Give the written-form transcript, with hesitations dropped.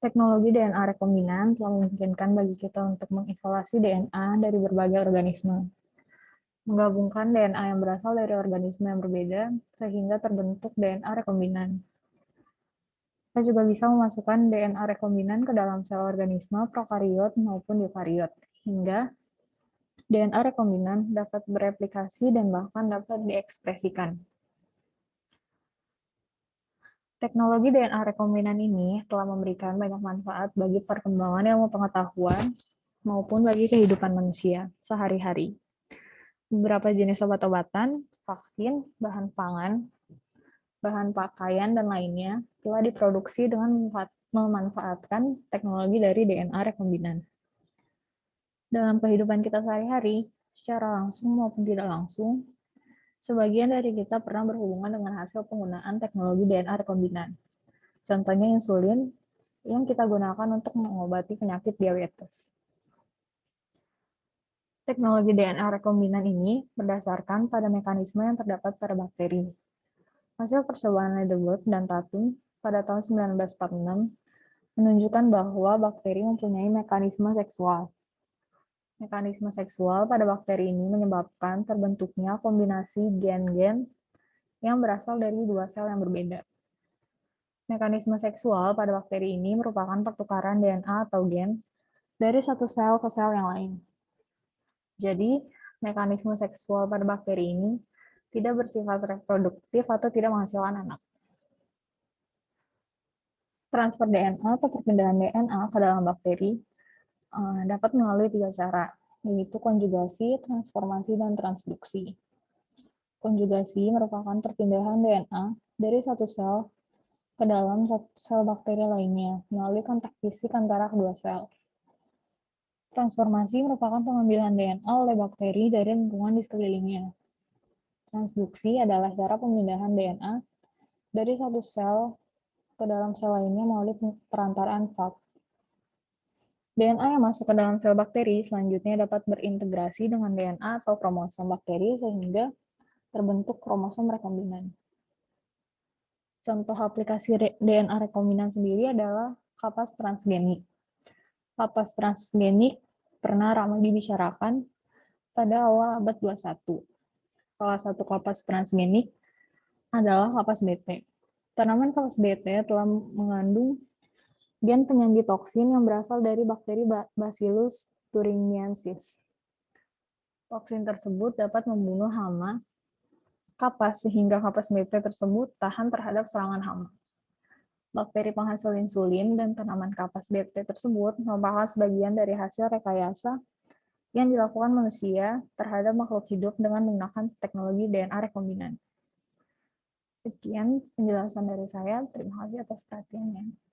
Teknologi DNA rekombinan telah memungkinkan bagi kita untuk mengisolasi DNA dari berbagai organisme, menggabungkan DNA yang berasal dari organisme yang berbeda sehingga terbentuk DNA rekombinan. Kita juga bisa memasukkan DNA rekombinan ke dalam sel organisme prokariot maupun eukariot, hingga DNA rekombinan dapat bereplikasi dan bahkan dapat diekspresikan. Teknologi DNA rekombinan ini telah memberikan banyak manfaat bagi perkembangan ilmu pengetahuan maupun bagi kehidupan manusia sehari-hari. Beberapa jenis obat-obatan, vaksin, bahan pangan, bahan pakaian, dan lainnya telah diproduksi dengan memanfaatkan teknologi dari DNA rekombinan. Dalam kehidupan kita sehari-hari, secara langsung maupun tidak langsung, sebagian dari kita pernah berhubungan dengan hasil penggunaan teknologi DNA rekombinan. Contohnya insulin yang kita gunakan untuk mengobati penyakit diabetes. Teknologi DNA rekombinan ini berdasarkan pada mekanisme yang terdapat pada bakteri. Hasil percobaan Lederberg dan Tatum pada tahun 1946 menunjukkan bahwa bakteri mempunyai mekanisme seksual. Mekanisme seksual pada bakteri ini menyebabkan terbentuknya kombinasi gen-gen yang berasal dari dua sel yang berbeda. Mekanisme seksual pada bakteri ini merupakan pertukaran DNA atau gen dari satu sel ke sel yang lain. Jadi, mekanisme seksual pada bakteri ini tidak bersifat reproduktif atau tidak menghasilkan anak. Transfer DNA atau perpindahan DNA ke dalam bakteri dapat melalui 3 cara, yaitu konjugasi, transformasi, dan transduksi. Konjugasi merupakan perpindahan DNA dari satu sel ke dalam sel bakteri lainnya melalui kontak fisik antara kedua sel. Transformasi merupakan pengambilan DNA oleh bakteri dari lingkungan di sekelilingnya. Transduksi adalah cara pemindahan DNA dari satu sel ke dalam sel lainnya melalui perantaraan fag. DNA yang masuk ke dalam sel bakteri selanjutnya dapat berintegrasi dengan DNA atau kromosom bakteri sehingga terbentuk kromosom rekombinan. Contoh aplikasi DNA rekombinan sendiri adalah kapas transgenik. Kapas transgenik pernah ramai dibicarakan pada awal abad 21. Salah satu kapas transgenik adalah kapas BT. Tanaman kapas BT telah mengandung gen penyambi toksin yang berasal dari bakteri Bacillus thuringiensis. Toksin tersebut dapat membunuh hama kapas sehingga kapas BT tersebut tahan terhadap serangan hama. Bakteri penghasil insulin dan tanaman kapas BT tersebut merupakan sebagian dari hasil rekayasa yang dilakukan manusia terhadap makhluk hidup dengan menggunakan teknologi DNA rekombinan. Sekian penjelasan dari saya. Terima kasih atas perhatiannya.